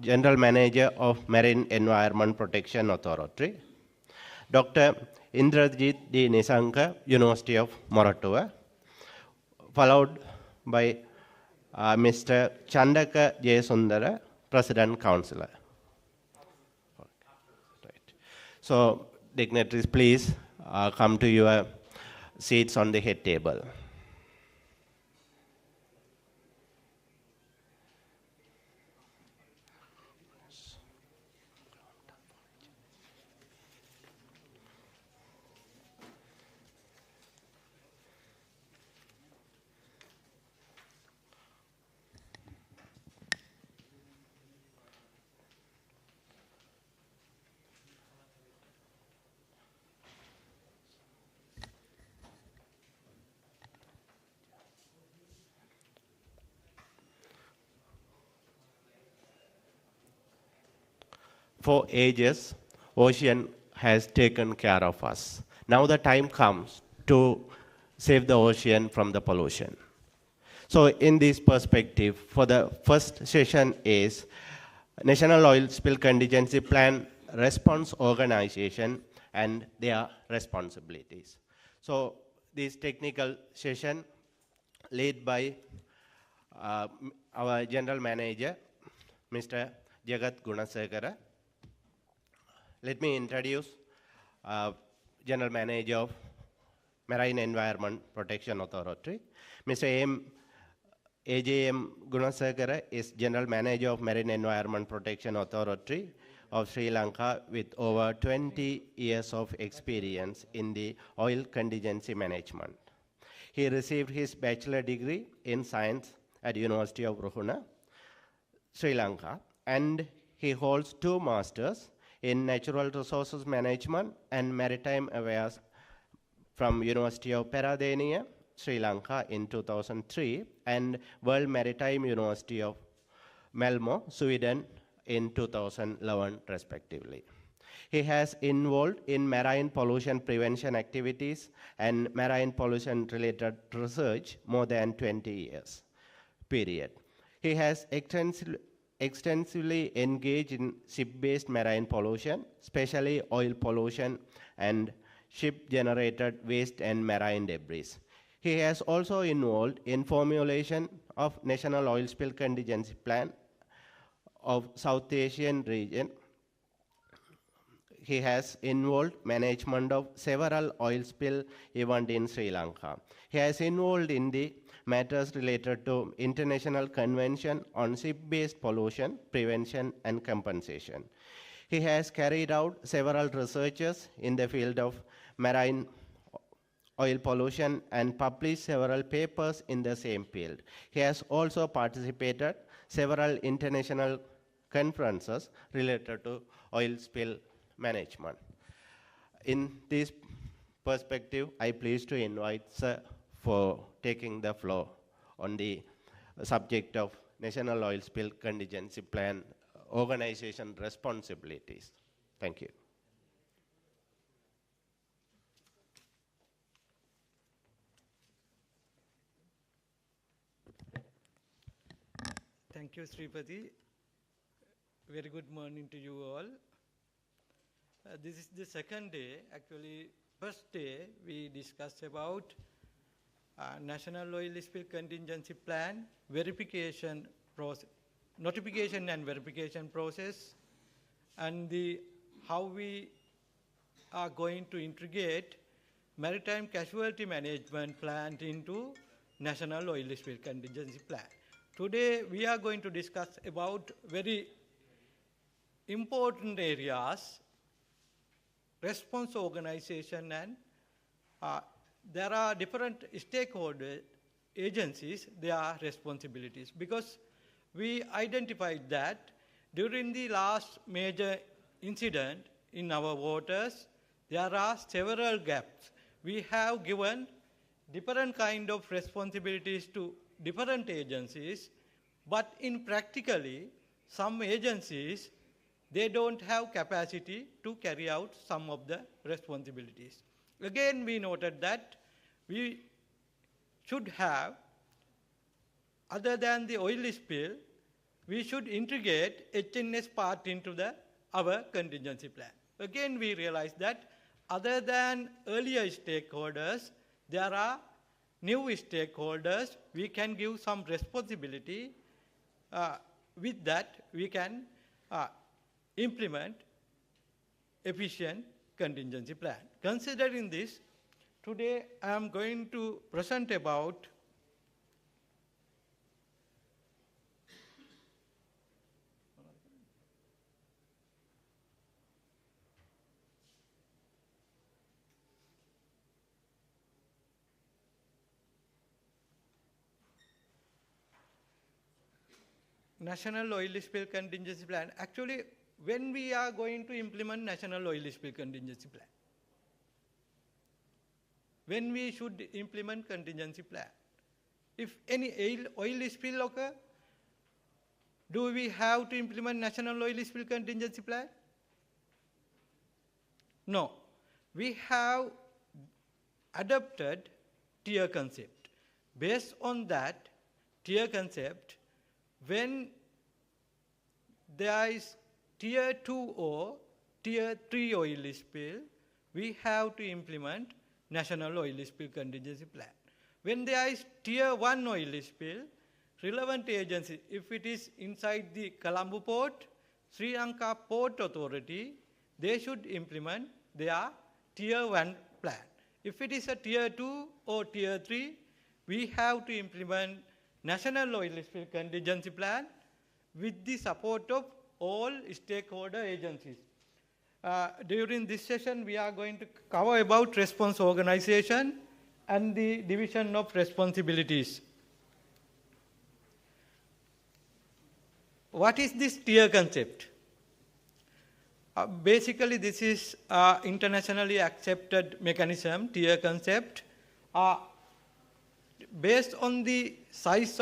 General Manager of Marine Environment Protection Authority. Dr. Indrajit D. Nisanka, University of Moratuwa, followed by Mr. Chandaka J. Sundara, President Councillor. Right. So, dignitaries, please come to your seats on the head table. For ages, ocean has taken care of us. Now the time comes to save the ocean from the pollution. So in this perspective, for the first session is National Oil Spill Contingency Plan Response Organization and their responsibilities. So this technical session led by our General Manager, Mr. Jagat Gunasekara. Let me introduce General Manager of Marine Environment Protection Authority. Mr. AJM Gunasekara is General Manager of Marine Environment Protection Authority of Sri Lanka with over 20 years of experience in the oil contingency management. He received his bachelor degree in science at University of Ruhuna, Sri Lanka, and he holds 2 masters in Natural Resources Management and Maritime Affairs from University of Peradeniya, Sri Lanka in 2003, and World Maritime University of Malmö, Sweden in 2011, respectively. He has involved in marine pollution prevention activities and marine pollution-related research more than 20 years, period. He has extensively engaged in ship-based marine pollution, especially oil pollution and ship-generated waste and marine debris. He has also involved in formulation of National Oil Spill Contingency Plan of South Asian region. He has involved management of several oil spill events in Sri Lanka. He has involved in the matters related to International Convention on Ship-Based Pollution, Prevention and Compensation. He has carried out several researches in the field of marine oil pollution and published several papers in the same field. He has also participated several international conferences related to oil spill management. In this perspective, I am pleased to invite Sir for taking the floor on the subject of National Oil Spill Contingency Plan Organization responsibilities. Thank you. Thank you, Sripati. Very good morning to you all. This is the second day. Actually, first day we discussed about National Oil Spill Contingency Plan verification process, notification and verification process, and how we are going to integrate maritime casualty management plan into National Oil Spill Contingency Plan. Today we are going to discuss about very important areas, response organization, and there are different stakeholder agencies, their responsibilities, because we identified that during the last major incident in our waters, there are several gaps. We have given different kind of responsibilities to different agencies, but in practically, some agencies, they don't have capacity to carry out some of the responsibilities. Again, we noted that we should have, other than the oil spill, we should integrate HNS part into our contingency plan. Again, we realize that other than earlier stakeholders, there are new stakeholders. We can give some responsibility. With that, we can implement efficient contingency plan. Considering this, today I am going to present about National Oil Spill Contingency Plan. Actually, when we are going to implement National Oil Spill Contingency Plan? When we should implement contingency plan? If any oil spill occur, do we have to implement National Oil Spill Contingency Plan? No. We have adopted tier concept. Based on that tier concept, when there is tier 2 or tier 3 oil spill, we have to implement National Oil Spill Contingency Plan. When there is tier 1 oil spill, relevant agency, if it is inside the Colombo port, Sri Lanka Port Authority, they should implement their tier 1 plan. If it is a tier 2 or tier 3, we have to implement National Oil Spill Contingency Plan with the support of all stakeholder agencies. During this session, we are going to cover about response organization and the division of responsibilities. What is this tier concept? Basically, this is internationally accepted mechanism, tier concept. Based on the size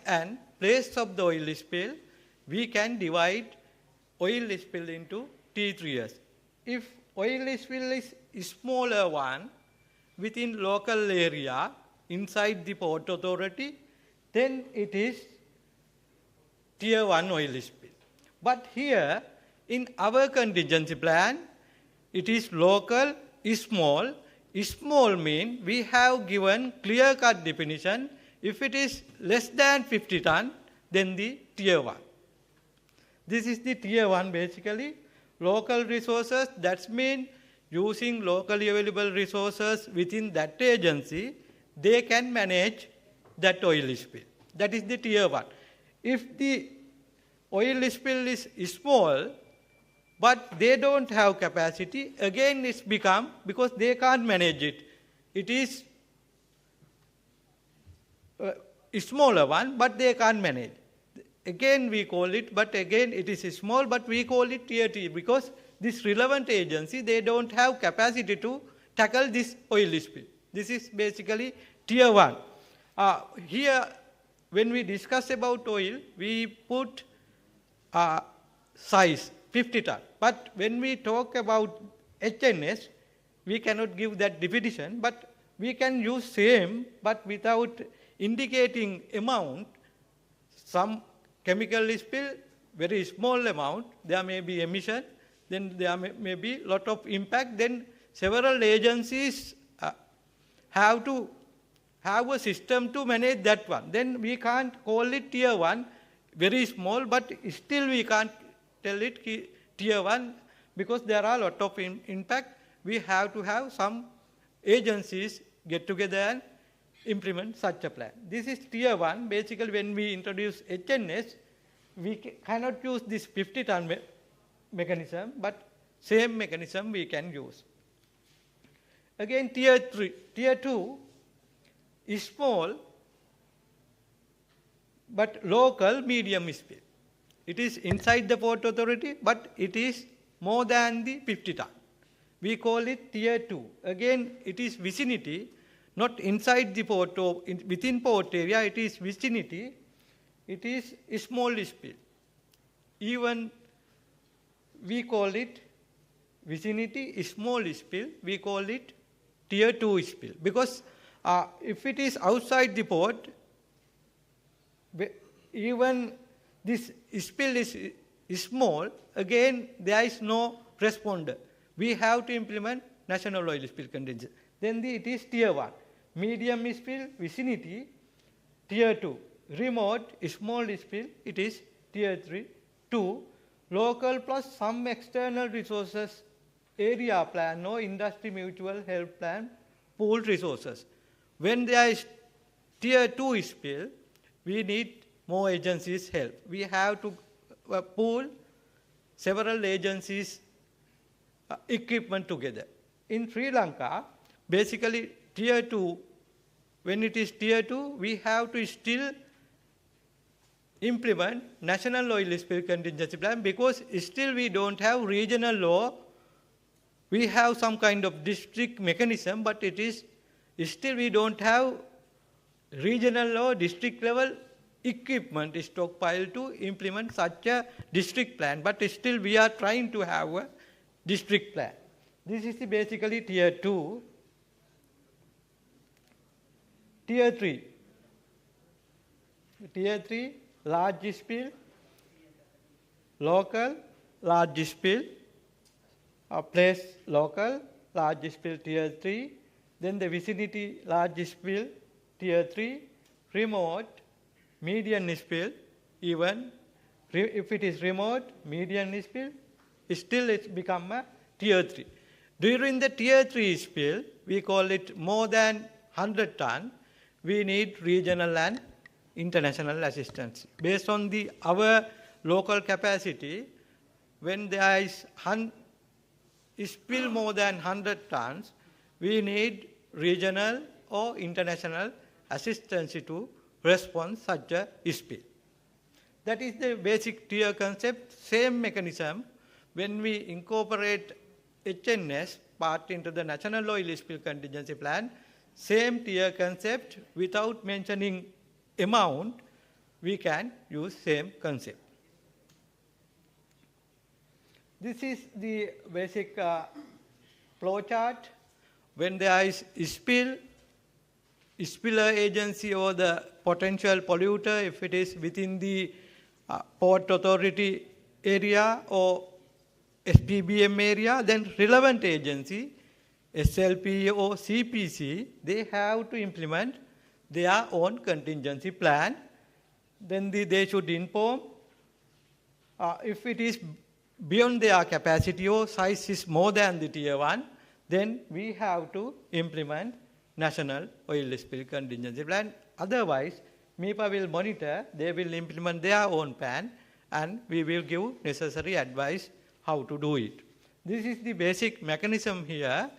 and place of the oil spill, we can divide oil spill into T3s. If oil spill is smaller one within local area inside the port authority, then it is tier 1 oil spill. But here in our contingency plan, it is local, small. Small means we have given clear-cut definition. If it is less than 50 ton, then the tier 1. This is the tier 1 basically. Local resources, that means using locally available resources within that agency, they can manage that oil spill. That is the tier 1. If the oil spill is small, but they don't have capacity, again it's become, because they can't manage it. It is a smaller one, but they can't manage. Again we call it, but again it is small, but we call it tier 3 because this relevant agency, they don't have capacity to tackle this oil spill. This is basically tier 1. Here, when we discuss about oil, we put size, 50 ton. But when we talk about HNS, we cannot give that definition, but we can use same, but without indicating amount. Some chemical spill, very small amount, there may be emission, then there may be lot of impact, then several agencies have to have a system to manage that one. Then we can't call it tier 1, very small, but still we can't tell it tier 1 because there are a lot of impact. We have to have some agencies get together and implement such a plan. This is tier 1. Basically, when we introduce HNS, we cannot use this 50-ton mechanism, but same mechanism we can use. Again, tier 3, tier 2 is small, but local medium spill. It is inside the port authority, but it is more than the 50 ton. We call it tier 2. Again, it is vicinity, not inside the port or within port area, it is vicinity. It is a small spill. Even we call it vicinity, small spill, we call it tier 2 spill. Because if it is outside the port, even this spill is small, again, there is no responder. We have to implement national oil spill contingency. Then it is tier 1. Medium spill, vicinity, tier 2. Remote, small spill, it is tier 3. 2. Local plus some external resources, area plan or industry mutual help plan, pooled resources. When there is tier 2 spill, we need more agencies' help. We have to pool several agencies' equipment together. In Sri Lanka, basically tier 2, when it is tier 2, we have to still implement national oil spill contingency plan because still we don't have regional law. We have some kind of district mechanism, but it is still we don't have regional law, district level equipment stockpile to implement such a district plan, but still we are trying to have a district plan. This is basically tier 2. Tier 3. Tier 3, large spill, local, large spill, place local, large spill tier 3, then the vicinity large spill tier 3, remote, median spill, even if it is remote, median spill, still it's become a tier 3. During the tier 3 spill, we call it more than 100 ton, we need regional and international assistance. Based on our local capacity, when there is spill more than 100 tons, we need regional or international assistance to respond such a spill. That is the basic tier concept. Same mechanism when we incorporate HNS part into the National Oil Spill Contingency Plan, same tier concept without mentioning amount, we can use same concept. This is the basic flow chart. When there is spill, spiller agency or the potential polluter, if it is within the Port Authority area or SPBM area, then relevant agency, SLP or CPC, they have to implement their own contingency plan. Then they should inform if it is beyond their capacity or size is more than the tier 1, then we have to implement national oil spill contingency plan. Otherwise, MIPA will monitor, they will implement their own plan, and we will give necessary advice how to do it. This is the basic mechanism here,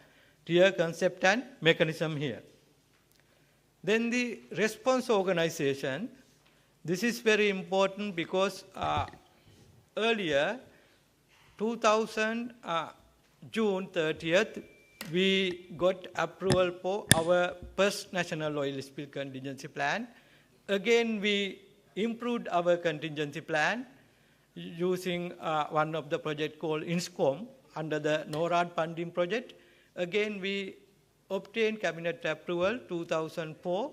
tier concept and mechanism here. Then the response organization, this is very important because earlier, 2000 June 30th, we got approval for our first national oil spill contingency plan. Again, we improved our contingency plan using one of the project called INSCOM under the NORAD funding project. Again, we obtained cabinet approval 2004,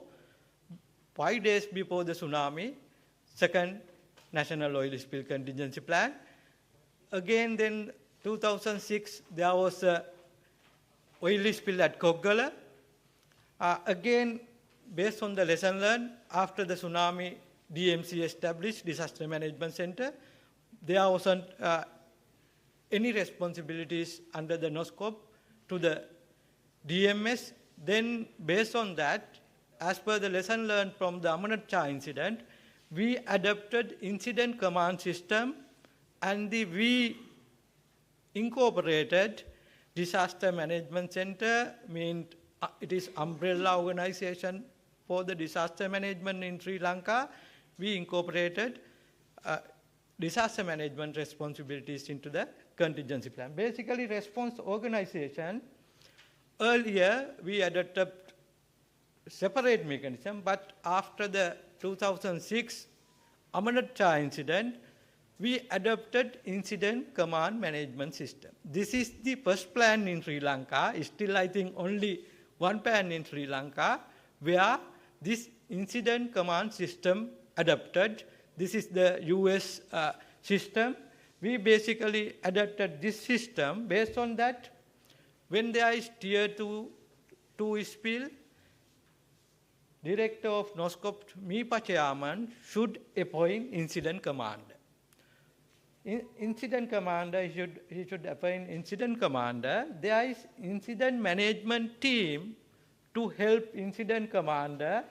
5 days before the tsunami, second national oil spill contingency plan. Again, then 2006, there was a oil spill at Koggala. Again, based on the lesson learned, after the tsunami, DMC established Disaster Management Center. There wasn't any responsibilities under the NOSCOP to the DMS. Then, based on that, as per the lesson learned from the Amanatcha incident, we adopted incident command system and we incorporated Disaster Management Center, means it is umbrella organization for the disaster management in Sri Lanka. We incorporated disaster management responsibilities into the contingency plan. Basically, response organization, earlier we adopted separate mechanism, but after the 2006 Amanatcha incident, we adopted incident command management system. This is the first plan in Sri Lanka, still I think only one plan in Sri Lanka, where this incident command system adopted. This is the US system. We basically adapted this system based on that. When there is tier 2 spill, director of NOSCOP MIPA chairman should appoint incident commander. Incident commander, he should appoint incident commander. There is incident management team to help incident commander,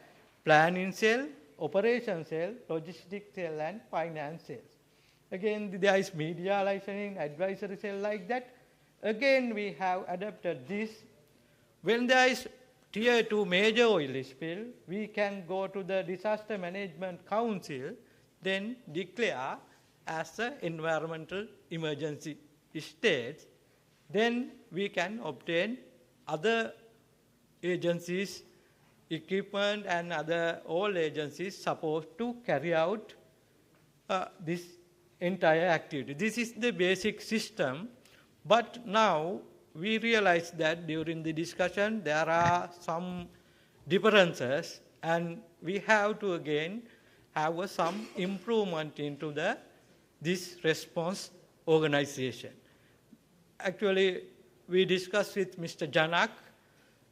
planning cell, operation cell, logistic cell, and finance cells. Again, there is media licensing, advisory cell like that. Again, we have adapted this. When there is tier 2 major oil spill, we can go to the Disaster Management Council, then declare as an environmental emergency state. Then we can obtain other agencies, equipment, and all agencies supposed to carry out this entire activity. This is the basic system, but now we realize that during the discussion there are some differences, and we have to again have some improvement into this response organization. Actually, we discussed with Mr. Janak,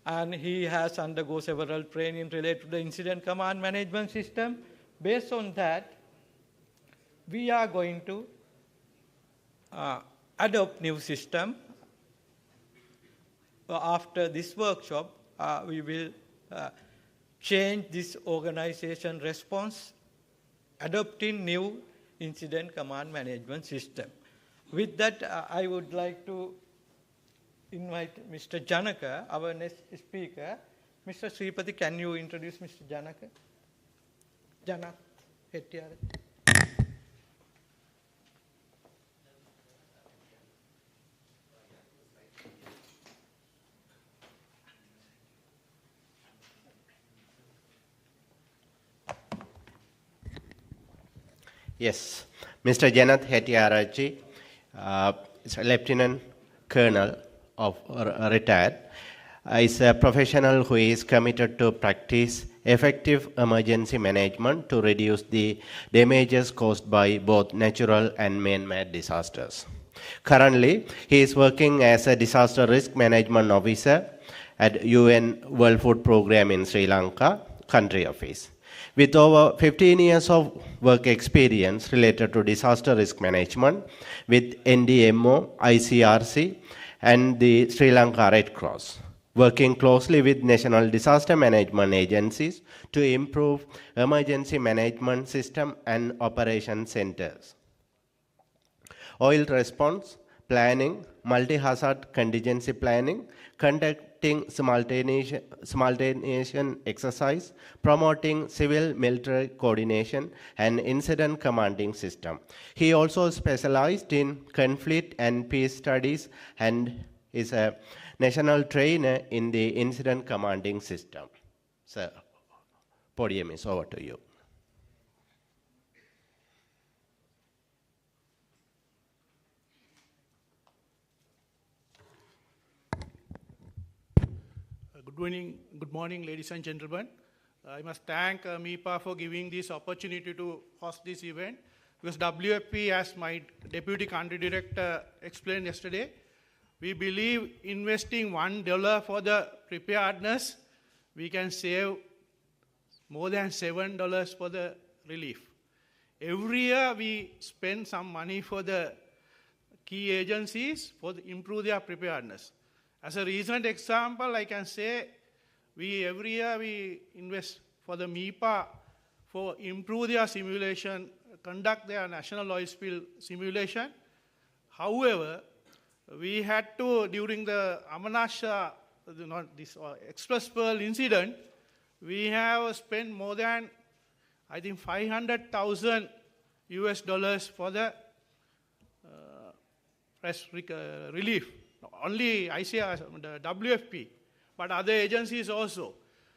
and he has undergone several training related to the incident command management system. Based on that, we are going to adopt new system. After this workshop, we will change this organization response, adopting new incident command management system. With that, I would like to invite Mr. Janaka, our next speaker. Mr. Sripati, can you introduce Mr. Janaka? Janak Hettiara. Yes, Mr. Janath Hettiarachi, is a Lieutenant Colonel of retired, is a professional who is committed to practice effective emergency management to reduce the damages caused by both natural and man-made disasters. Currently, he is working as a disaster risk management officer at UN World Food Programme in Sri Lanka, country office. With over 15 years of work experience related to disaster risk management with NDMO, ICRC, and the Sri Lanka Red Cross, working closely with national disaster management agencies to improve emergency management system and operation centers. Oil response, planning, multi-hazard contingency planning, conducting simultaneous exercise, promoting civil-military coordination, and incident commanding system. He also specialized in conflict and peace studies and is a national trainer in the incident commanding system. Sir, podium is over to you. Good morning, ladies and gentlemen. I must thank MIPA for giving this opportunity to host this event, because WFP, as my Deputy Country Director explained yesterday, we believe investing $1 for the preparedness, we can save more than $7 for the relief. Every year we spend some money for the key agencies for improve their preparedness. As a recent example, I can say every year we invest for the MIPA for improve their simulation, conduct their national oil spill simulation. However, we had to, during the Amanasha, Express Pearl incident, we have spent more than, I think, $500,000 for the relief. Only I say the WFP, but other agencies also.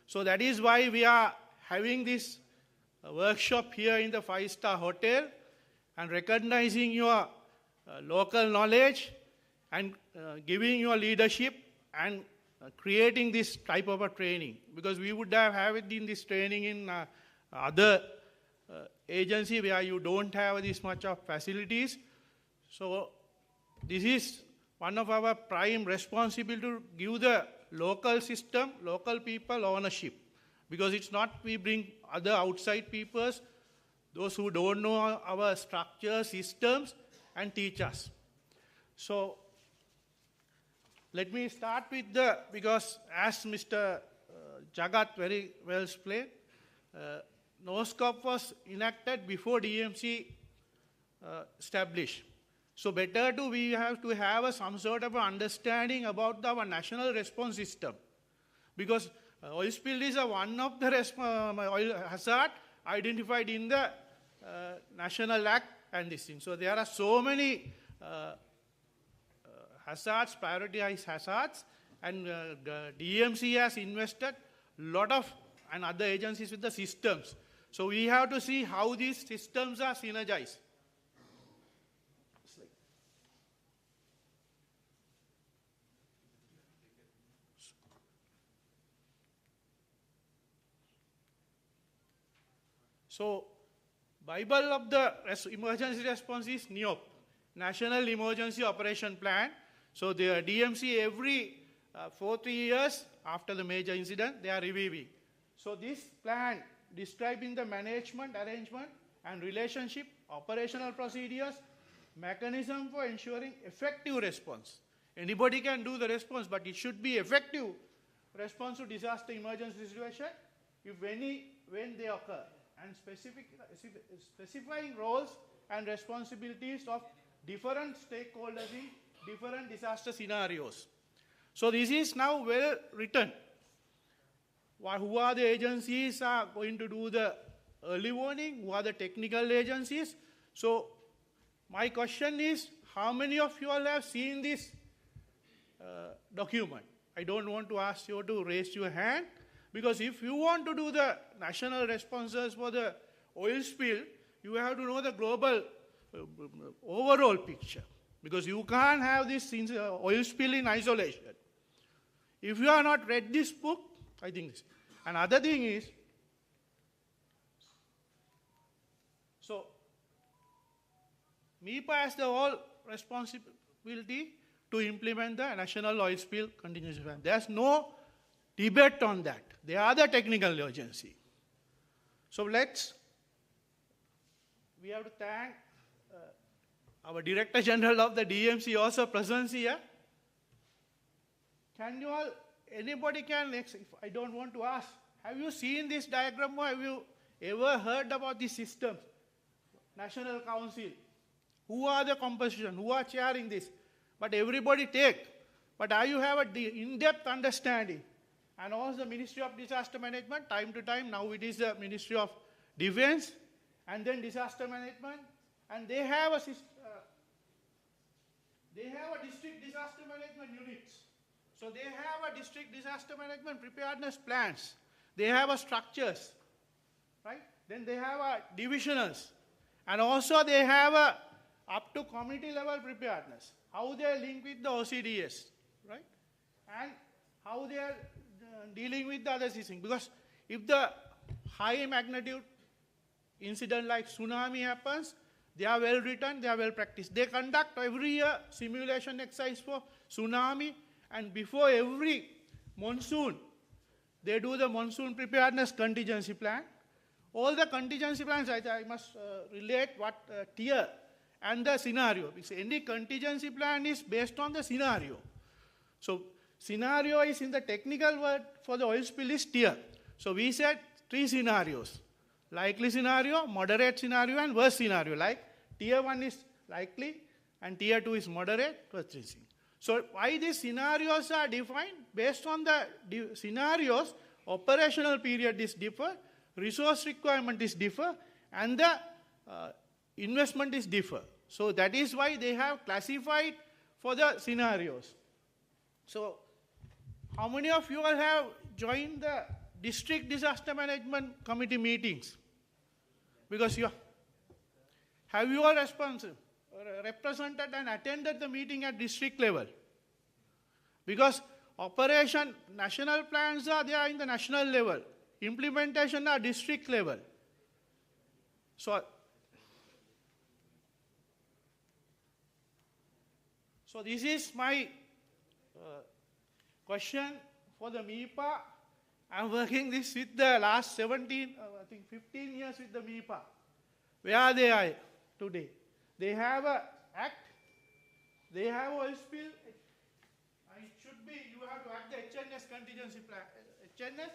So that is why we are having this workshop here in the 5-star hotel and recognizing your local knowledge and giving your leadership and creating this type of a training. Because we would have it in this training in other agency where you don't have this much of facilities. So this is one of our prime responsibility to give the local system, local people ownership. Because it's not we bring other outside peoples, those who don't know our structure, systems, and teach us. So let me start with because as Mr. Jagat very well explained, NOSCOP was enacted before DMC established. So better we have to have some sort of understanding about our national response system. Because oil spill is one of the oil hazard identified in the National Act and this thing. So there are so many hazards, prioritized hazards, and DMC has invested a lot of, and other agencies with the systems. So we have to see how these systems are synergized. So, Bible of the emergency response is NEOP, National Emergency Operation Plan. So the DMC every 4-3 years after the major incident, they are reviewing. So this plan describing the management, arrangement, and relationship, operational procedures, mechanism for ensuring effective response. Anybody can do the response, but it should be effective response to disaster emergency situation when they occur, and specifying roles and responsibilities of different stakeholders in different disaster scenarios. So this is now well written. Who are the agencies are going to do the early warning? Who are the technical agencies? So my question is, how many of you all have seen this document? I don't want to ask you to raise your hand, because if you want to do the national responses for the oil spill, you have to know the global overall picture. Because you can't have this oil spill in isolation. If you have not read this book, I think this. Another thing is, so MEPA has the whole responsibility to implement the National Oil Spill Contingency Plan. There's no debate on that. They are the technical agency. So we have to thank our Director General of the DMC also present here. Can you all, anybody can, if I don't want to ask, have you seen this diagram or have you ever heard about this system? National Council. Who are the composition? Who are chairing this? But everybody take. But you have an in-depth understanding. And also the Ministry of Disaster Management, time to time, now it is the Ministry of Defense, and then Disaster Management, and they have a district disaster management units. So they have a district disaster management preparedness plans. They have a structures, right? Then they have a divisionals. And also they have a up to community level preparedness. How they link with the OCDS, right? And how they are dealing with the other things. Because if the high magnitude incident like tsunami happens, they are well written, they are well practiced. They conduct every year simulation exercise for tsunami, and before every monsoon, they do the monsoon preparedness contingency plan. All the contingency plans, I must relate what tier and the scenario. Because any contingency plan is based on the scenario. So scenario is in the technical word for the oil spill is tier. So we said 3 scenarios. Likely scenario, moderate scenario, and worst scenario. Like tier 1 is likely, and tier 2 is moderate, So why these scenarios are defined? Based on the scenarios, operational period is differ, resource requirement is differ, and the investment is differ. So that is why they have classified for the scenarios. So how many of you all have joined the district disaster management committee meetings? Because have you all represented and attended the meeting at district level? Because operation, national plans are there in the national level. Implementation are district level. So this is my question for the MIPA. I'm working this with the last 17, I think 15 years with the MIPA. Where they are today? They have an act, they have oil spill. It should be, you have to act the HNS contingency plan. HNS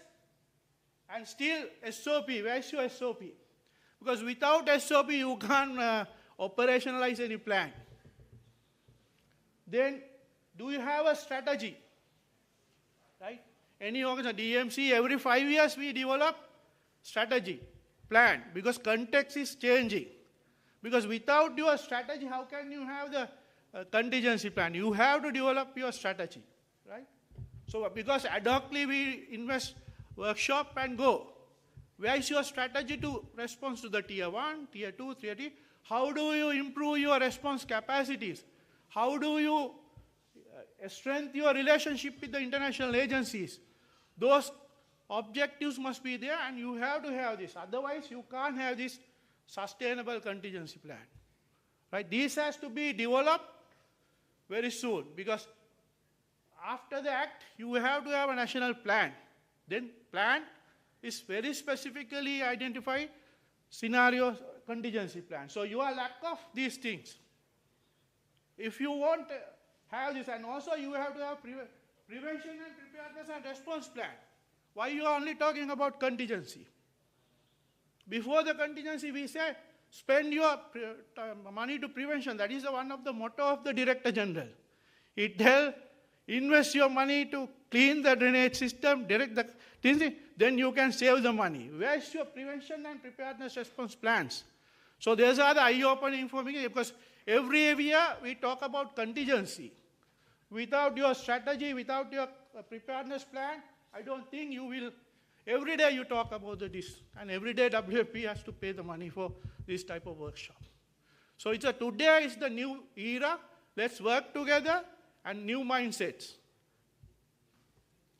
and still SOP. Where is your SOP? Because without SOP, you can't operationalize any plan. Then, do you have a strategy? Right? Any organization, DMC, every 5 years we develop strategy, plan, because context is changing. Because without your strategy, how can you have the contingency plan? You have to develop your strategy, right? So, because ad hocly we invest workshop and go. Where is your strategy to respond to the tier 1, tier 2, tier 3? How do you improve your response capacities? How do you strengthen your relationship with the international agencies? Those objectives must be there, and you have to have this. Otherwise, you can't have this sustainable contingency plan. Right? This has to be developed very soon, because after the act, you have to have a national plan. Then plan is very specifically identified scenario contingency plan. So you are lack of these things. If you want to have this, and also you have to have prevention and preparedness and response plan. Why you are only talking about contingency? Before the contingency, we say, spend your money to prevention. That is one of the motto of the Director General. It tells, invest your money to clean the drainage system, direct the things, then you can save the money. Where is your prevention and preparedness response plans? So these are the eye-opening information, because every year we talk about contingency. Without your strategy, without your preparedness plan, I don't think you will. Every day you talk about this, and every day WFP has to pay the money for this type of workshop. So today is the new era. Let's work together and new mindsets.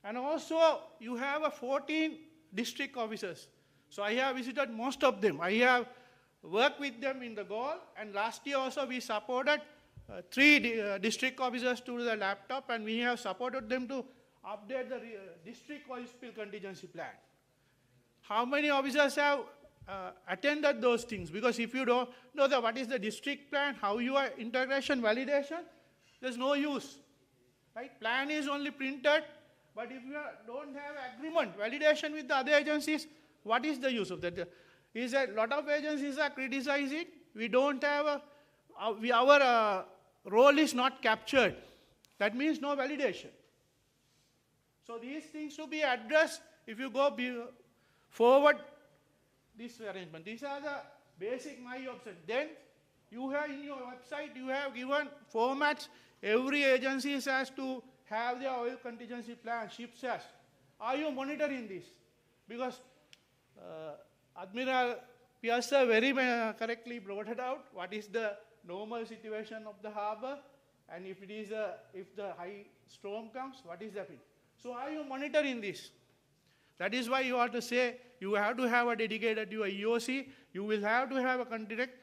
And also, you have 14 district officers. So I have visited most of them. I have worked with them in the goal, and last year also we supported 3 district officers to the laptop, and we have supported them to update the district oil spill contingency plan. How many officers have attended those things? Because if you don't know what is the district plan, how your integration, validation, there's no use. Right? Plan is only printed, but if you don't have agreement, validation with the other agencies, what is the use of that? Is a lot of agencies are criticizing. We don't have our role is not captured. That means no validation. So these things to be addressed if you go forward this arrangement. These are the basic my option. Then you have in your website, you have given formats. Every agency has to have their oil contingency plan, ships has. Are you monitoring this? Because Admiral Piazza very correctly brought it out. What is the normal situation of the harbor? And if it is if the high storm comes, what is happening? So are you monitoring this? That is why you have to say you have to have a dedicated your EOC. You will have to have a direct.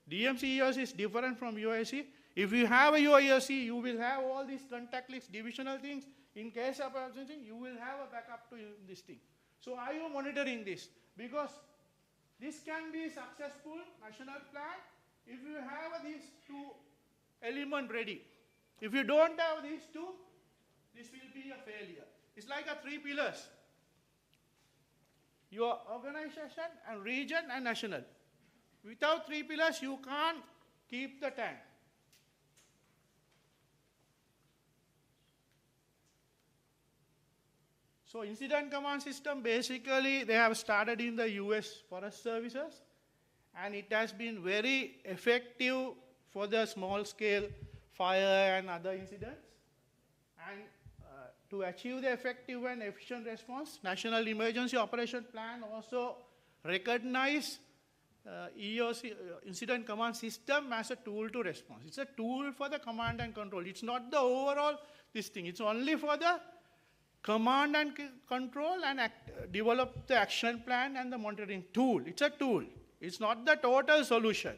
DMC EOC is different from UIC. If you have a EOC, you will have all these contact lists, divisional things. In case of emergency, you will have a backup to this thing. So are you monitoring this? Because this can be successful national plan if you have these 2 elements ready. If you don't have these 2, this will be a failure. It's like 3 pillars. Your organization and region and national. Without 3 pillars, you can't keep the tank. So incident command system, basically they have started in the US Forest Services, and it has been very effective for the small scale fire and other incidents. And to achieve the effective and efficient response, National Emergency Operation Plan also recognize EOC, Incident Command System, as a tool to respond. It's a tool for the command and control. It's not the overall this thing. It's only for the command and control and develop the action plan and the monitoring tool. It's a tool. It's not the total solution.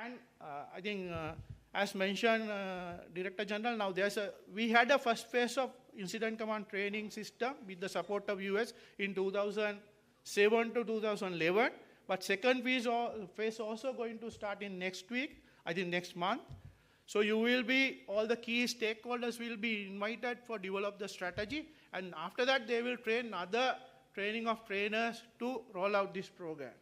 And I think, as mentioned, Director General, now we had a first phase of incident command training system with the support of US in 2007 to 2011. But second phase also going to start in next week, I think next month. So you will be, all the key stakeholders will be invited for develop the strategy. And after that, they will train other training of trainers to roll out this program.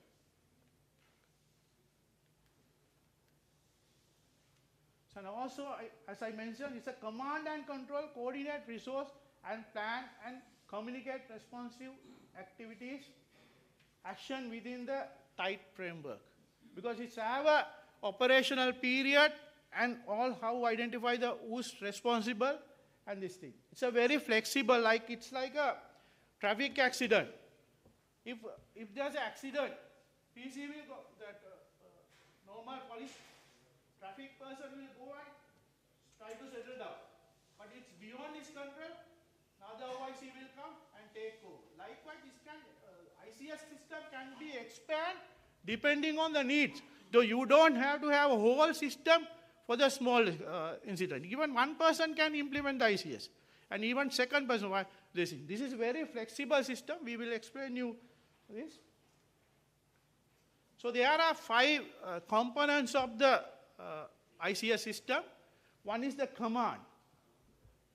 And also, as I mentioned, it's a command and control, coordinate resource and plan and communicate responsive activities, action within the tight framework. Because it's have a operational period and all how identify the who's responsible and this thing. It's a very flexible, it's like a traffic accident. If there's an accident, PC will go, that normal police traffic person will go and try to settle down. But it's beyond his control, otherwise he will come and take over. Likewise, this ICS system can be expanded depending on the needs. Though you don't have to have a whole system for the small incident. Even one person can implement the ICS. And even second person, this is a very flexible system. We will explain you this. So there are 5 components of the ICS system. One is the command,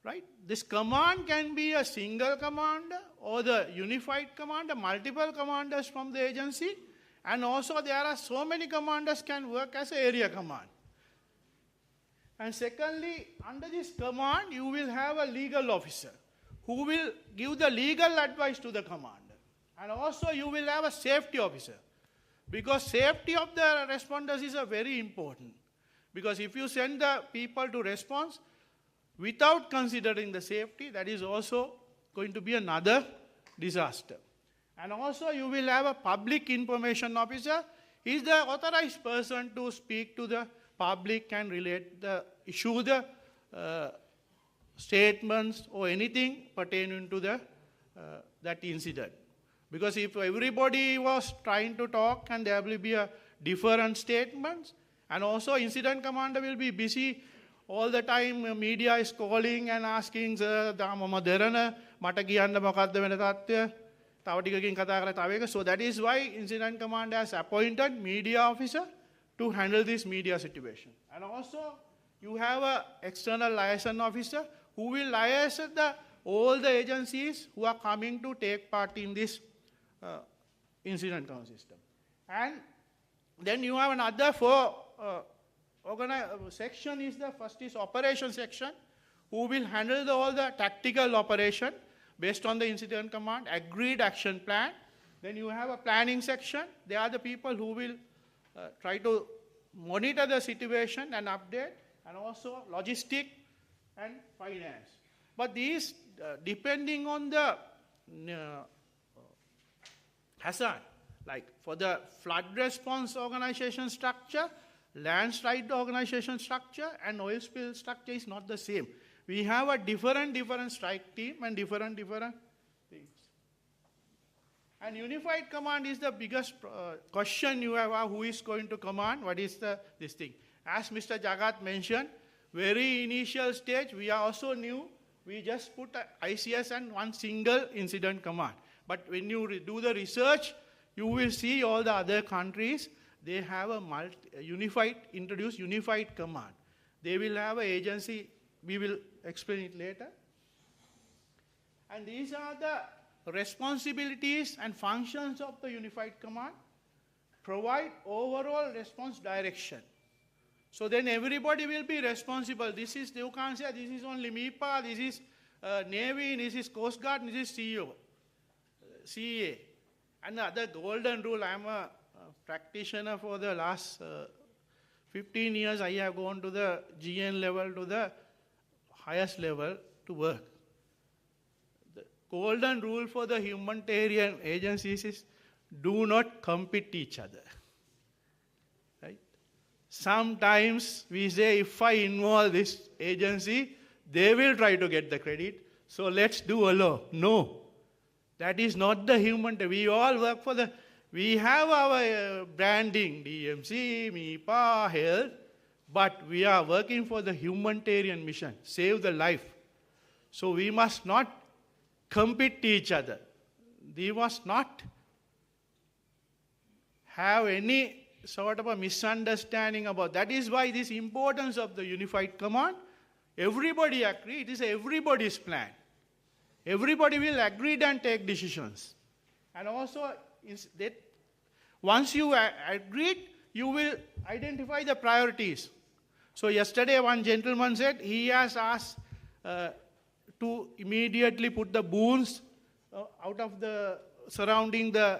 right? This command can be a single commander or the unified commander, multiple commanders from the agency. And also there are so many commanders can work as an area command. And secondly, under this command, you will have a legal officer who will give the legal advice to the commander. And also you will have a safety officer, because safety of the responders is very important. Because if you send the people to response without considering the safety, that is also going to be another disaster. And also you will have a public information officer. He is the authorized person to speak to the public and issue the statements or anything pertaining to that incident. Because if everybody was trying to talk and there will be different statements, and also incident commander will be busy all the time, media is calling and asking, sir, mama derana, mata kiyanna mokadda wena tattwaya, tawa tikakin katha kala tawa එක. So that is why incident commander has appointed media officer to handle this media situation. And also you have an external liaison officer who will liaise all the agencies who are coming to take part in this incident command system. And then you have another 4 section. First is operation section, who will handle all the tactical operation based on the incident command, agreed action plan. Then you have a planning section. They are the people who will try to monitor the situation and update, and also logistic and finance. But these, depending on the hazard, like for the flood response organization structure, landslide organization structure, and oil spill structure is not the same. We have a different strike team and different things. And unified command is the biggest question you have, who is going to command, what is this thing. As Mr. Jagat mentioned, very initial stage, we are also new. We just put ICS and one single incident command. But when you do the research, you will see all the other countries, they have a introduce unified command. They will have an agency, we will explain it later. And these are the responsibilities and functions of the unified command. Provide overall response direction. So then everybody will be responsible. This is, you can't say this is only MIPA, this is Navy, this is Coast Guard, this is CA. And the other golden rule, I am a practitioner for the last 15 years. I have gone to the GN level, to the highest level to work. The golden rule for the humanitarian agencies is do not compete each other. Right? Sometimes we say, if I involve this agency, they will try to get the credit, so let's do a law. No. That is not the human. We all work for the We have our branding, DMC, MIPA, health, but we are working for the humanitarian mission, save the life. So we must not compete each other. We must not have any sort of a misunderstanding about that. Is why this importance of the unified command. Everybody agree, it is everybody's plan. Everybody will agree and take decisions. And also, once you agreed, you will identify the priorities. So yesterday one gentleman said he has asked to immediately put the boons out of the surrounding the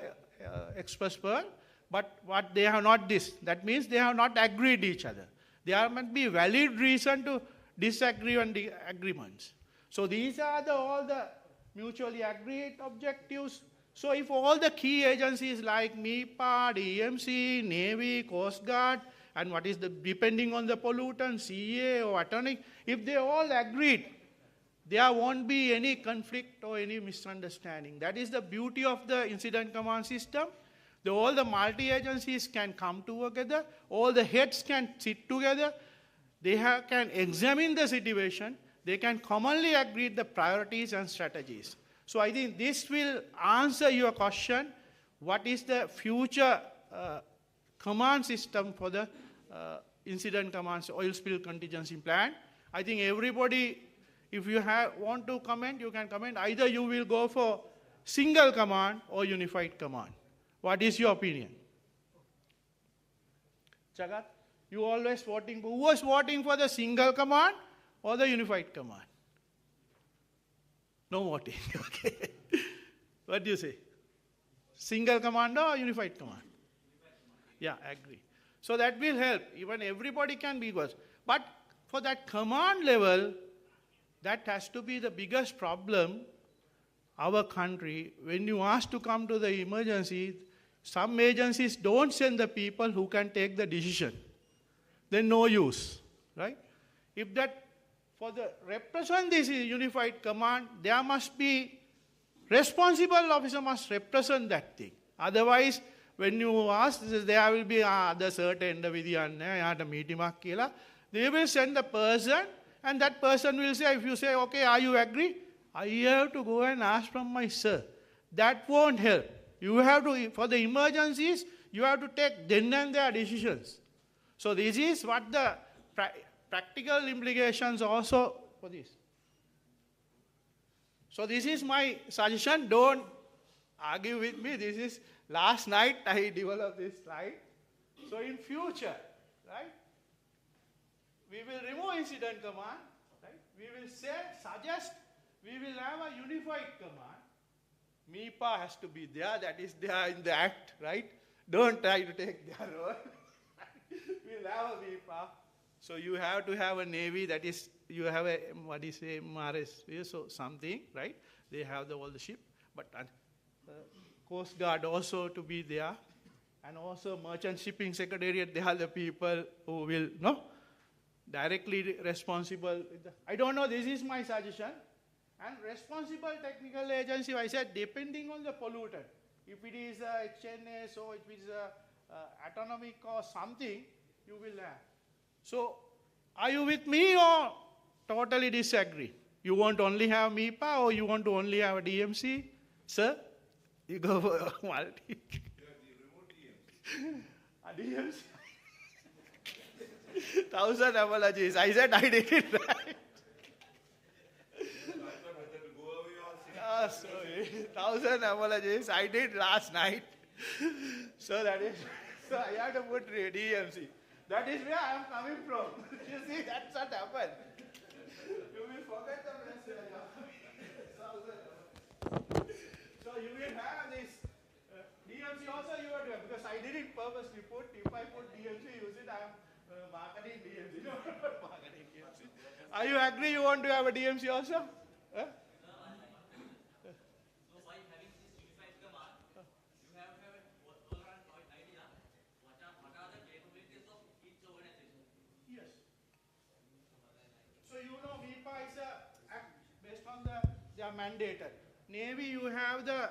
express pearl, but what they have not this. That means they have not agreed each other. There must be valid reason to disagree on the agreements. So these are all the mutually agreed objectives. So if all the key agencies like MIPA, DMC, Navy, Coast Guard, and what is the, depending on the pollutant, CA or atomic, if they all agreed, there won't be any conflict or any misunderstanding. That is the beauty of the incident command system. All the multi-agencies can come together, all the heads can sit together, they can examine the situation, they can commonly agree the priorities and strategies. So I think this will answer your question, what is the future command system for the incident commands oil spill contingency plan. I think everybody, if you want to comment, you can comment. Either you will go for single command or unified command. What is your opinion? Jagat, you always voting, who was voting for the single command or the unified command? No voting, okay. What do you say? Single command or unified command? Yeah, I agree. So that will help. Even everybody can be good. But for that command level, that has to be the biggest problem. Our country, when you ask to come to the emergency, some agencies don't send the people who can take the decision. Then no use, right? If that, for the represent this unified command, there must be, responsible officer must represent that thing. Otherwise, when you ask, there will be the certain meeting, they will send the person, and that person will say, if you say, okay, are you agree? I have to go and ask from my sir. That won't help. You have to, for the emergencies, you have to take then and there decisions. So this is what the practical implications also for this. So this is my suggestion. Don't argue with me. This is last night I developed this slide. So in future, right, we will remove incident command, right? We will suggest we will have a unified command. MIPA has to be there, that is there in the act, right? Don't try to take their role. We'll have a MIPA. So you have to have a Navy, that is, you have a, what is a MRS, so something, right? They have all the ship, but Coast Guard also to be there. And also Merchant Shipping Secretariat, they are the people who will, directly responsible. I don't know, this is my suggestion. And responsible technical agency, I said, depending on the pollutant. If it is HNS or if it is atomic or something, you will have. So, are you with me or totally disagree? You want only have MIPA or you want to only have a DMC? Sir, you go for multi. You have the remote DMC. A DMC. 1,000 apologies. I said I did it right. Sorry, 1,000 apologies. I did last night. So that is, so I have to put DMC. That is where I am coming from. You see, that's what happened. You will forget the message. So you will have this DMC also you are doing, because I didn't purposely put, if I put DMC, use it, I am marketing DMC. No, not marketing DMC. Are you agree you want to have a DMC also? Huh? They are mandated. Navy, you have the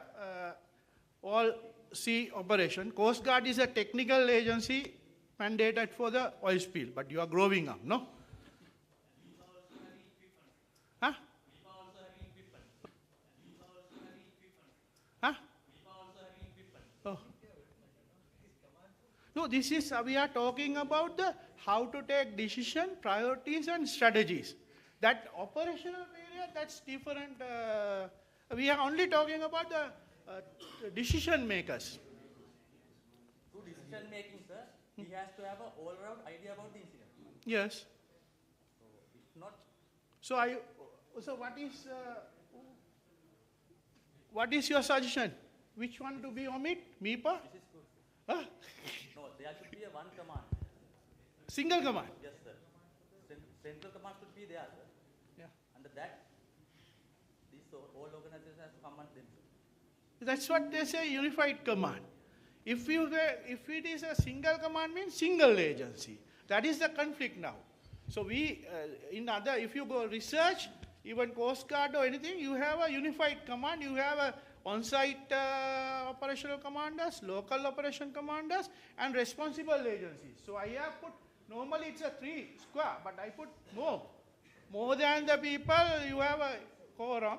all sea operation. Coast Guard is a technical agency mandated for the oil spill, but you are growing up, no? Huh? Huh? Oh. No, this is, we are talking about the how to take decision, priorities and strategies. That operational area, that's different. We are only talking about the decision makers. To decision making, sir, he has to have an all-round idea about the incident. Yes. So it's not. So what is your suggestion? Which one to be omit? MIPA? This is good. Huh? No, there should be a one command. Single command. Yes, sir. Central command should be there, sir. Yeah. Under that, these all organizations have to command themselves. That's what they say, unified command. If it is a single command, means single agency. That is the conflict now. So if you go research, even Coast Guard or anything, you have a unified command, you have a on-site operational commanders, local operation commanders, and responsible agencies. So I have put, normally it's a 3 square, but I put more. More than the people, you have a quorum,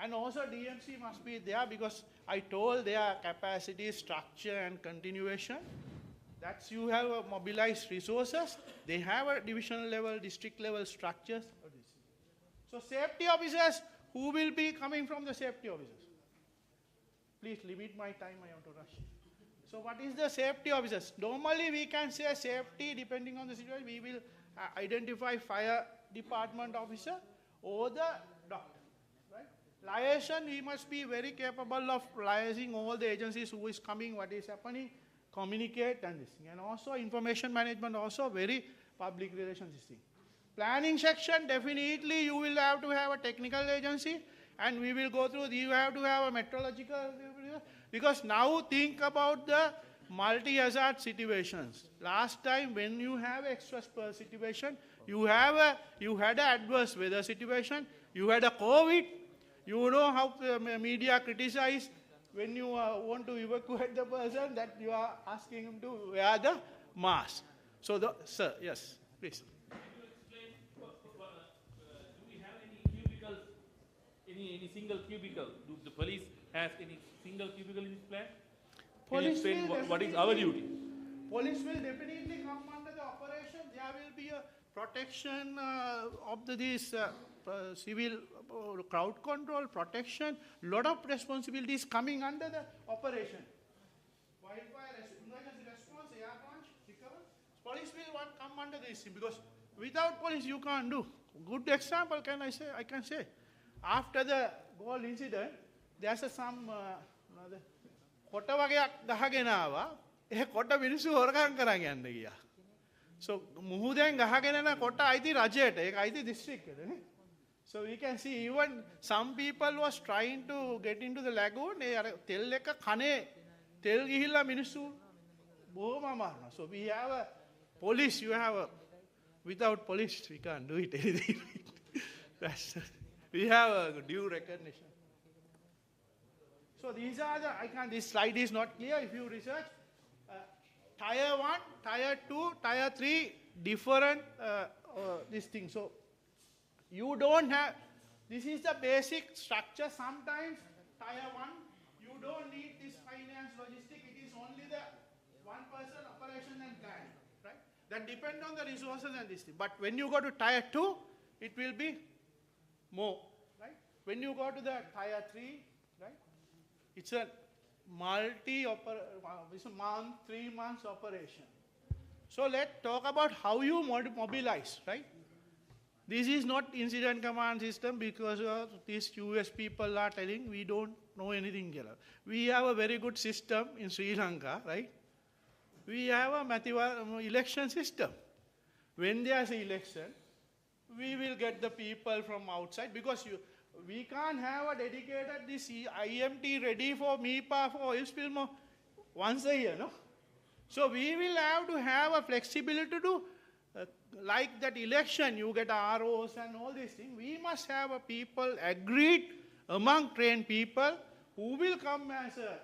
and also DMC must be there because I told their capacity, structure, and continuation. That's you have mobilized resources. They have a divisional level, district level structures. So safety officers, who will be coming from the safety officers? Please limit my time, I have to rush. So what is the safety officers? Normally we can say safety, depending on the situation, we will identify fire department officer or the doctor, right? Liaison, we must be very capable of liaising all the agencies who is coming, what is happening, communicate and this thing. And also information management, also very public relations thing. Planning section, definitely you will have to have a technical agency, and we will go through, you have to have a meteorological, because now think about the multi-hazard situations. Last time when you have extra spur situation, you had an adverse weather situation, you had a COVID, you know how the media criticize when you want to evacuate the person that you are asking him to wear the mask. So, sir, yes, please. Any single cubicle? Do the police has any single cubicle in this plan? Police Can you explain will what is our duty? Police will definitely come under the operation. There will be a protection of this civil crowd control, protection, lot of responsibilities coming under the operation. Wildfire, emergency response, air launch, recover. Police will come under this because without police you can't do. Good example I can say. After the goal incident, there's some කොට වගේක් ගහගෙන ආවා. ඒ කොට මිනිස්සු හොරකම් කරන් යන්න ගියා. So මුහුදෙන් ගහගෙන යන කොට අයිති රජයට, ඒක අයිති දිස්ත්‍රික්කයට නේ. So we can see even some people was trying to get into the lagoon. ඒ අර තෙල් එක කනේ තෙල් ගිහිල්ලා මිනිස්සු බොහොම අමාරුයි. So we have a police, you have a, without police we can't do it anything. We have a due recognition. So these are this slide is not clear if you research. Tier 1, Tier 2, Tier 3, different this thing. So you don't have, this is the basic structure. Sometimes Tier 1, you don't need this finance, logistic. It is only the one person operation and planning, right? That depend on the resources and this thing. But when you go to Tier 2, it will be more, right? When you go to the Tier 3, right? It's a it's a month, 3 months operation. So let's talk about how you mobilize, right? This is not incident command system because these US people are telling we don't know anything here. We have a very good system in Sri Lanka, right? We have a election system. When there's an election, we will get the people from outside because we can't have a dedicated this IMT ready for MIPA for oil spill once a year, no? So we will have to have a flexibility to, like that election, you get ROs and all these things. We must have a people agreed among trained people who will come as a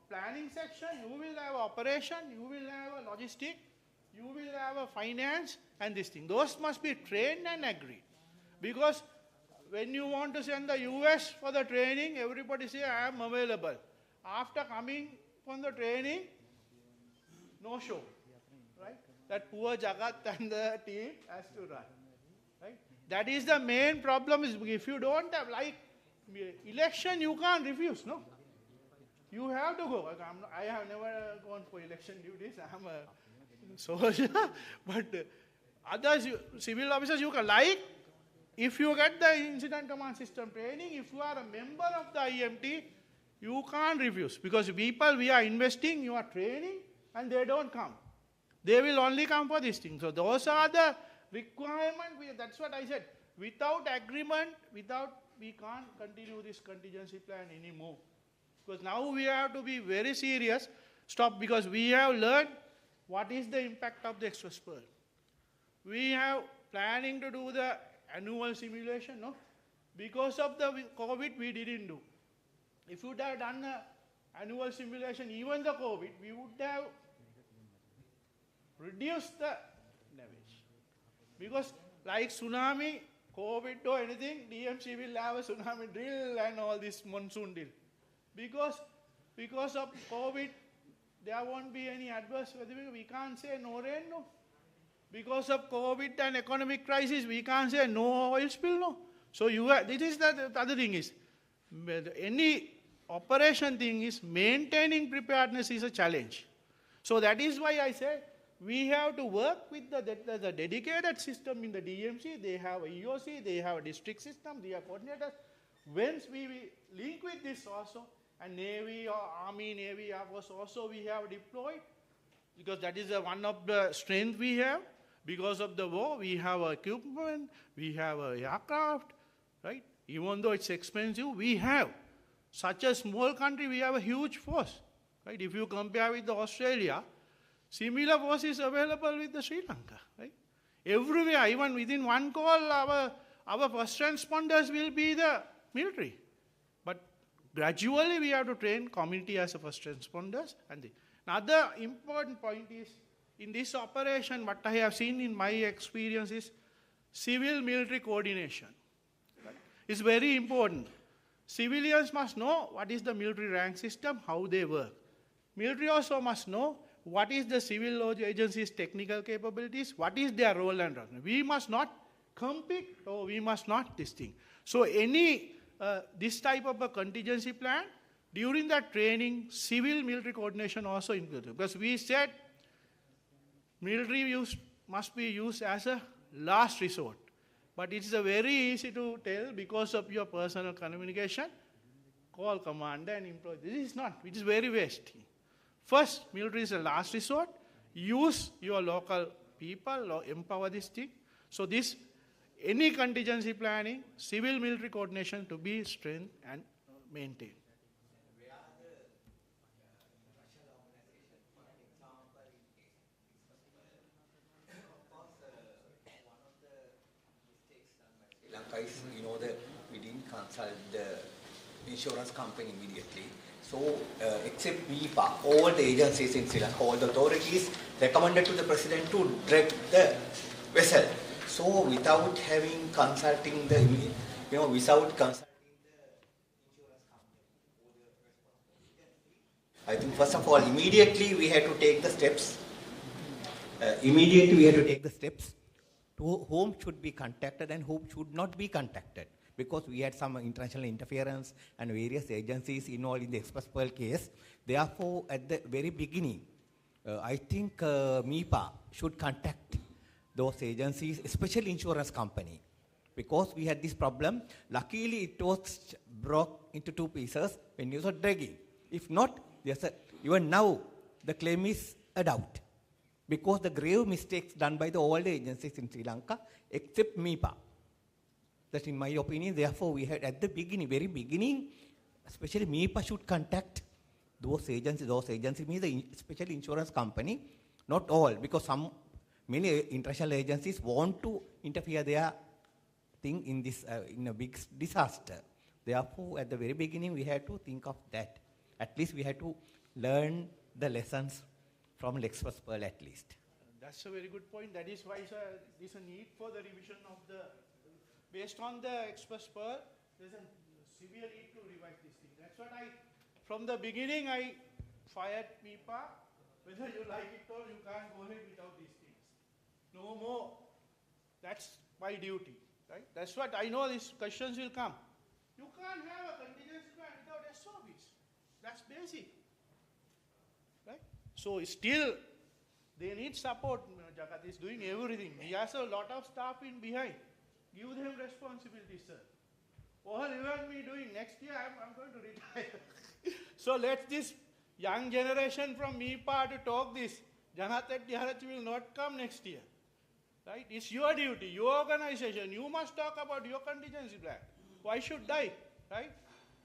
planning section, you will have operation, you will have a logistic, you will have a finance and this thing. Those must be trained and agreed. Because when you want to send the US for the training, everybody say, I am available. After coming from the training, no show, right? That poor Jagat and the team has to run, right? That is the main problem. Is if you don't have, like, election, you can't refuse, no? You have to go. I have never gone for election duties. I am a soldier. But others, civil officers, you can, like, if you get the incident command system training, if you are a member of the IMT, you can't refuse. Because people, we are investing, you are training, and they don't come. They will only come for this thing. So those are the requirements. That's what I said. Without agreement, we can't continue this contingency plan anymore. Because now we have to be very serious. Stop, because we have learned what is the impact of the express pearl. We have planning to do the annual simulation, no? Because of the COVID, we didn't do. If we would have done an annual simulation, even the COVID, we would have reduced the damage. Because like tsunami, COVID or anything, DMC will have a tsunami drill and all this monsoon drill. Because of COVID, there won't be any adverse weather. We can't say no rain, no. Because of COVID and economic crisis, we can't say no oil spill, no. So this is the other thing is, any operation thing is maintaining preparedness is a challenge. So that is why I say we have to work with the dedicated system in the DMC. They have a EOC, they have a district system, they have coordinators. Once we link with this also, and Navy or Army, Navy, Air Force also we have deployed, because that is one of the strength we have. Because of the war, we have equipment, we have aircraft, right? Even though it's expensive, we have. Such a small country, we have a huge force, right? If you compare with Australia, similar force is available with the Sri Lanka, right? Everywhere, even within one call, our first responders will be the military. But gradually, we have to train community as a first responders. And another important point is, in this operation, what I have seen in my experience is civil-military coordination. Right? It's very important. Civilians must know what is the military rank system, how they work. Military also must know what is the civil law agency's technical capabilities, what is their role and role. We must not compete, or we must not this thing. So this type of a contingency plan, during that training, civil-military coordination also included. Because we said, military must be used as a last resort. But it is very easy to tell because of your personal communication. Call commander and employ. This is not. It is very wasting. First, military is a last resort. Use your local people or empower this thing. So any contingency planning, civil-military coordination to be strengthened and maintained. We didn't consult the insurance company immediately. So, except MIPA, all the agencies in Sri Lanka, all the authorities recommended to the president to direct the vessel. So, without having consulting the, without consulting the insurance company, I think first of all, immediately we had to take the steps. To whom should be contacted and whom should not be contacted. Because we had some international interference and various agencies involved in the Express Pearl case. Therefore, at the very beginning, I think MIPA should contact those agencies, especially insurance company. Because we had this problem, luckily it was broke into two pieces when you were dragging. If not, even now, the claim is a doubt. Because the grave mistakes done by the old agencies in Sri Lanka, except MIPA. That in my opinion, therefore we had at the beginning, very beginning, especially MIPA should contact those agencies means especially insurance company, not all, because many international agencies want to interfere their thing in this, in a big disaster. Therefore, at the very beginning, we had to think of that. At least we had to learn the lessons from Lexpress Pearl at least. That's a very good point. That is why there's a need for the revision of based on the Express Pearl, there's a severe need to revise this thing. That's what from the beginning I fired MIPA, whether you like it or you can't go ahead without these things. No more. That's my duty, right? That's what I know these questions will come. You can't have a contingency plan without SOPs. That's basic, right? So still, they need support. Jagat is doing everything. He has a lot of staff in behind. Give them responsibility, sir. All even me doing next year, I'm going to retire. So let this young generation from MIPA to talk this. Janatat Yarachi will not come next year. Right? It's your duty, your organization. You must talk about your contingency plan. Why should I? Right?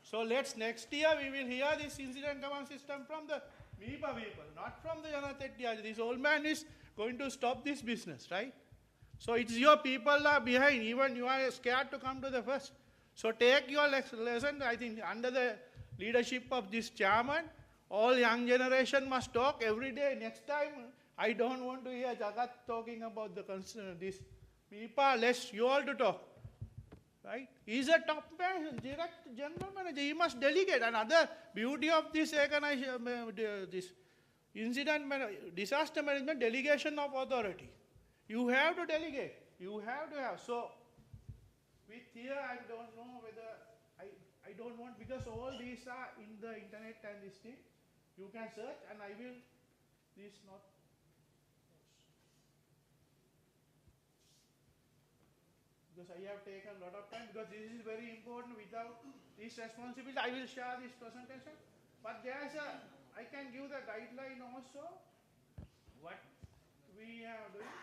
So next year we will hear this incident command system from the MIPA people, not from the Janatat Yarachi. This old man is going to stop this business, right? So it's your people are behind. Even you are scared to come to the first. So take your lesson, I think, under the leadership of this chairman, all young generation must talk every day. Next time, I don't want to hear Jagat talking about this. MIPA, let's you all to talk. Right? He's a top man, direct general manager. He must delegate. Another beauty of this disaster management, delegation of authority. You have to delegate. You have to have. So, with here, I don't know whether, I don't want, because all these are in the internet and this thing. You can search and I will, this not. Because I have taken a lot of time, because this is very important. Without this responsibility, I will share this presentation. But there's I can give the guideline also, what we are doing.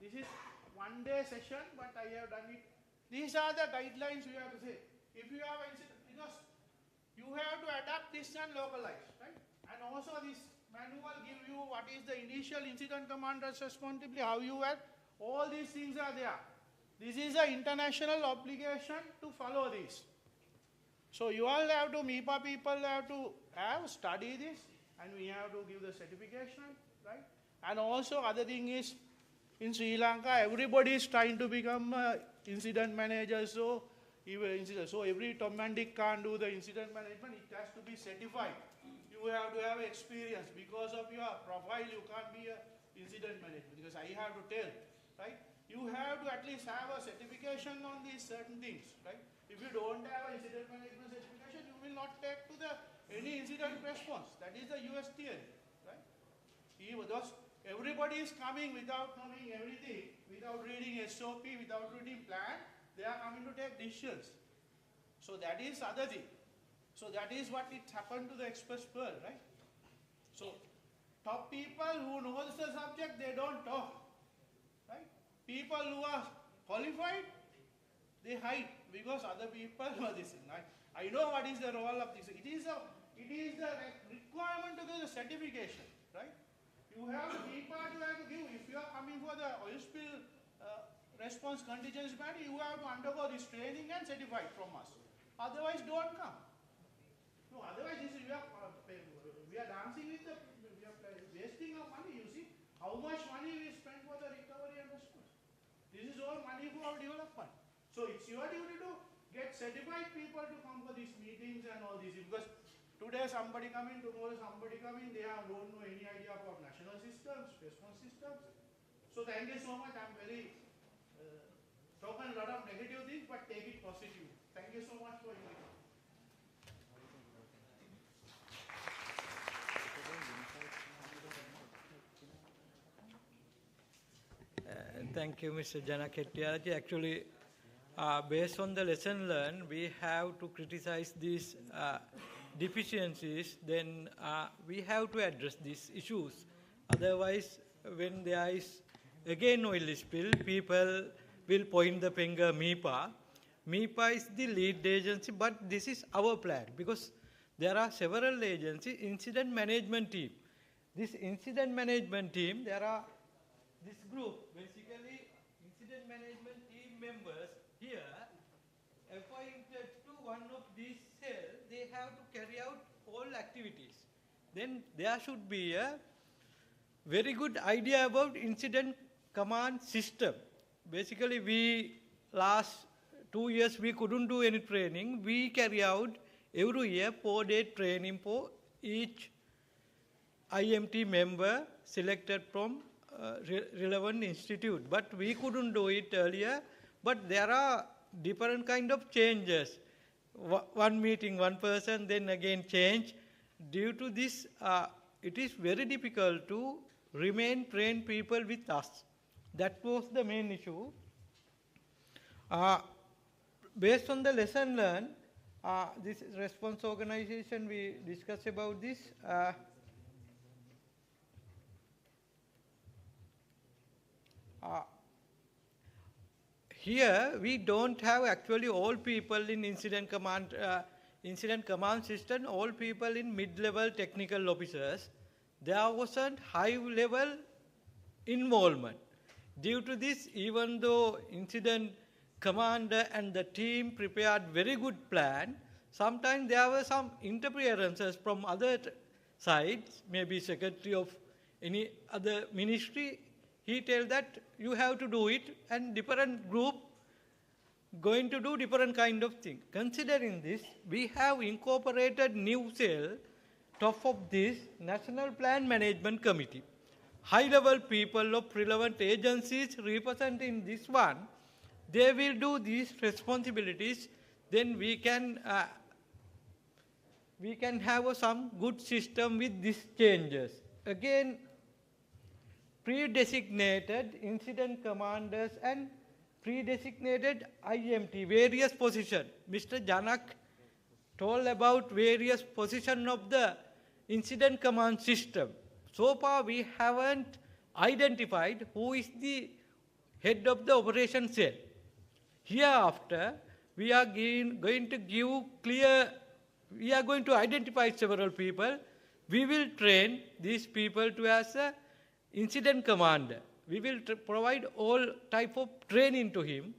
This is one day session, but I have done it. These are the guidelines we have to say. If you have incident, because you have to adapt this and localize, right? And also this manual give you what is the initial incident commander's responsibility, how you act. All these things are there. This is an international obligation to follow this. So you all have to, MIPA people have to study this, and we have to give the certification, right? And also other thing is, in Sri Lanka, everybody is trying to become incident manager. So every Tom and Dick can't do the incident management. It has to be certified. You have to have experience. Because of your profile, you can't be an incident manager. Because I have to tell, right? You have to at least have a certification on these certain things, right? If you don't have an incident management certification, you will not take to any incident response. That is the US theory, right? Everybody is coming without knowing everything, without reading SOP, without reading plan. They are coming to take decisions. So that is other thing. So that is what it happened to the Express Pearl, right? So top people who know the subject, they don't talk, right? People who are qualified, they hide because other people are this. I know what is the role of this. It is the requirement to do the certification, right? You have MIPA to have to give. If you are coming for the oil spill response contingency plan, you have to undergo this training and certified from us. Otherwise, don't come. No, otherwise we are dancing with we are wasting our money. You see how much money we spend for the recovery and response. This is all money for our development. So it's your duty to get certified people to come for these meetings and all these. Because today somebody coming, tomorrow somebody coming, they don't know any idea about national systems, response systems. So thank you so much. I'm very talking a lot of negative things, but take it positive. Thank you so much for your time. Thank you, Mr. Janakettiarachi. Actually, based on the lesson learned, we have to criticize these deficiencies, then we have to address these issues. Otherwise, when there is again oil spill, people will point the finger MIPA. MIPA is the lead agency, but this is our plan because there are several agencies, incident management team. This incident management team, there are this group, basically incident management team members here appointed to one of these cells, they have to carry out then there should be a very good idea about incident command system. Basically, we last 2 years we couldn't do any training. We carry out every year 4-day training for each IMT member selected from relevant institute. But we couldn't do it earlier. But there are different kind of changes. One meeting, one person, then again change. Due to this, it is very difficult to remain trained people with us. That was the main issue. Based on the lesson learned, this response organization, we discussed about this. Here, we don't have actually all people in incident command system, all people in mid-level technical officers. There wasn't high-level involvement. Due to this, even though incident commander and the team prepared very good plan, sometimes there were some interferences from other sides, maybe secretary of any other ministry. He tells that you have to do it, and different group going to do different kind of thing. Considering this, we have incorporated new cell top of this National Plan Management Committee. High-level people of relevant agencies representing this one, they will do these responsibilities. Then we can have some good system with these changes. Again, pre-designated incident commanders and pre-designated IMT, various positions. Mr. Janak told about various positions of the incident command system. So far, we haven't identified who is the head of the operation cell. Hereafter, we are going to identify several people. We will train these people to as a incident commander. We will provide all type of training to him.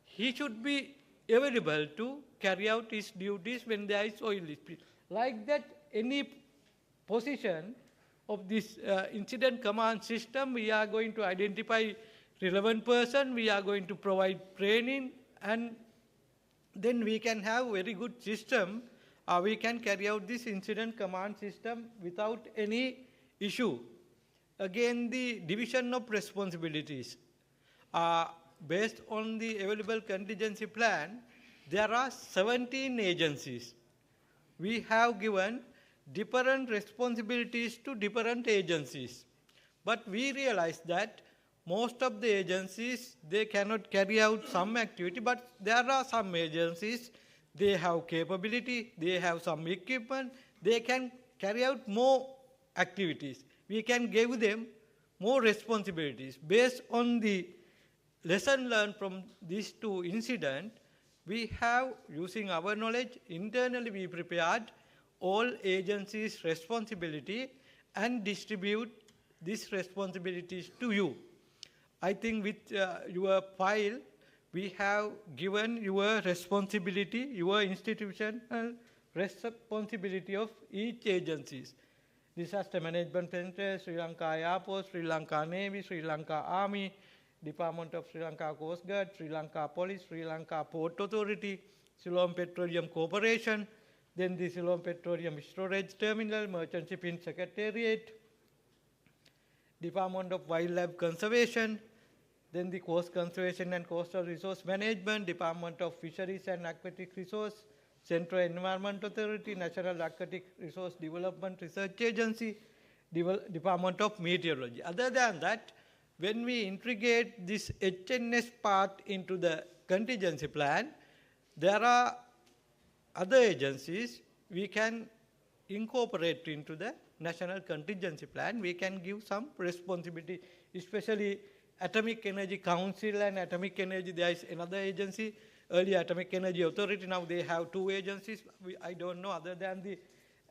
He should be available to carry out his duties when there is oil spill. Like that, any position of this incident command system, we are going to identify relevant person, we are going to provide training, and then we can have very good system. We can carry out this incident command system without any issue. Again, the division of responsibilities. Based on the available contingency plan, there are 17 agencies. We have given different responsibilities to different agencies. But we realize that most of the agencies, they cannot carry out some activity, but there are some agencies, they have capability, they have some equipment, they can carry out more activities. We can give them more responsibilities. Based on the lesson learned from these two incidents, we have, using our knowledge, internally we prepared all agencies' responsibility and distribute these responsibilities to you. I think with your file, we have given your responsibility, your institutional responsibility of each agencies. Disaster Management Center, Sri Lanka Air Force, Sri Lanka Navy, Sri Lanka Army, Department of Sri Lanka Coast Guard, Sri Lanka Police, Sri Lanka Port Authority, Ceylon Petroleum Corporation, then the Ceylon Petroleum Storage Terminal, Merchant Shipping Secretariat, Department of Wildlife Conservation, then the Coast Conservation and Coastal Resource Management, Department of Fisheries and Aquatic Resource, Central Environment Authority, National Aquatic Resource Development Research Agency, Department of Meteorology. Other than that, when we integrate this HNS part into the contingency plan, there are other agencies we can incorporate into the national contingency plan. We can give some responsibility, especially Atomic Energy Council and Atomic Energy, there is another agency, earlier Atomic Energy Authority, now they have two agencies. I don't know other than the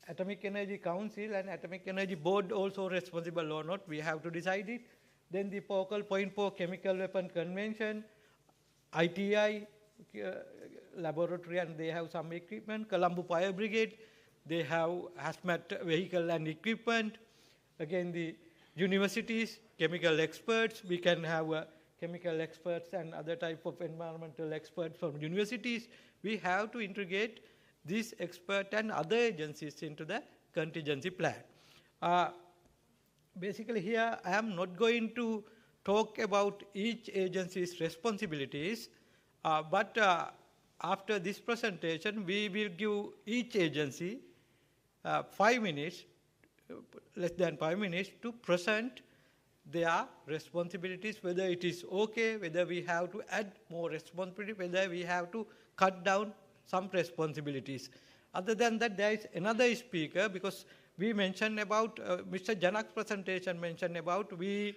Atomic Energy Council and Atomic Energy Board also responsible or not, we have to decide it. Then the focal point for Chemical Weapon Convention, ITI laboratory, and they have some equipment, Colombo Fire Brigade, they have hazmat vehicle and equipment. Again, the universities, chemical experts, we can have chemical experts and other type of environmental experts from universities. We have to integrate these experts and other agencies into the contingency plan. Basically here, I am not going to talk about each agency's responsibilities, but after this presentation, we will give each agency 5 minutes, less than 5 minutes, to present their responsibilities, whether it is okay, whether we have to add more responsibility, whether we have to cut down some responsibilities. Other than that, there is another speaker, because we mentioned about, Mr. Janak's presentation mentioned about, we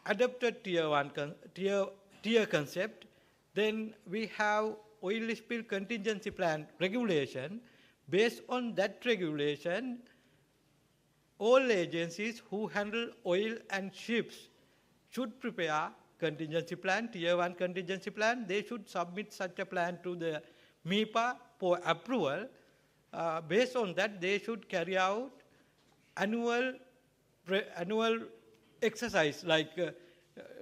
adopted tier concept. Then we have oil spill contingency plan regulation. Based on that regulation, all agencies who handle oil and ships should prepare contingency plan, tier 1 contingency plan. They should submit such a plan to the MIPA for approval. Based on that, they should carry out annual exercise like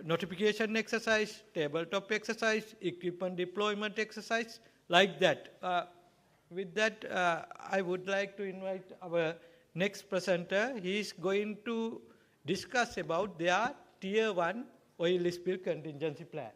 notification exercise, tabletop exercise, equipment deployment exercise, like that. With that, I would like to invite our next presenter. He is going to discuss about their tier 1 oil spill contingency plan.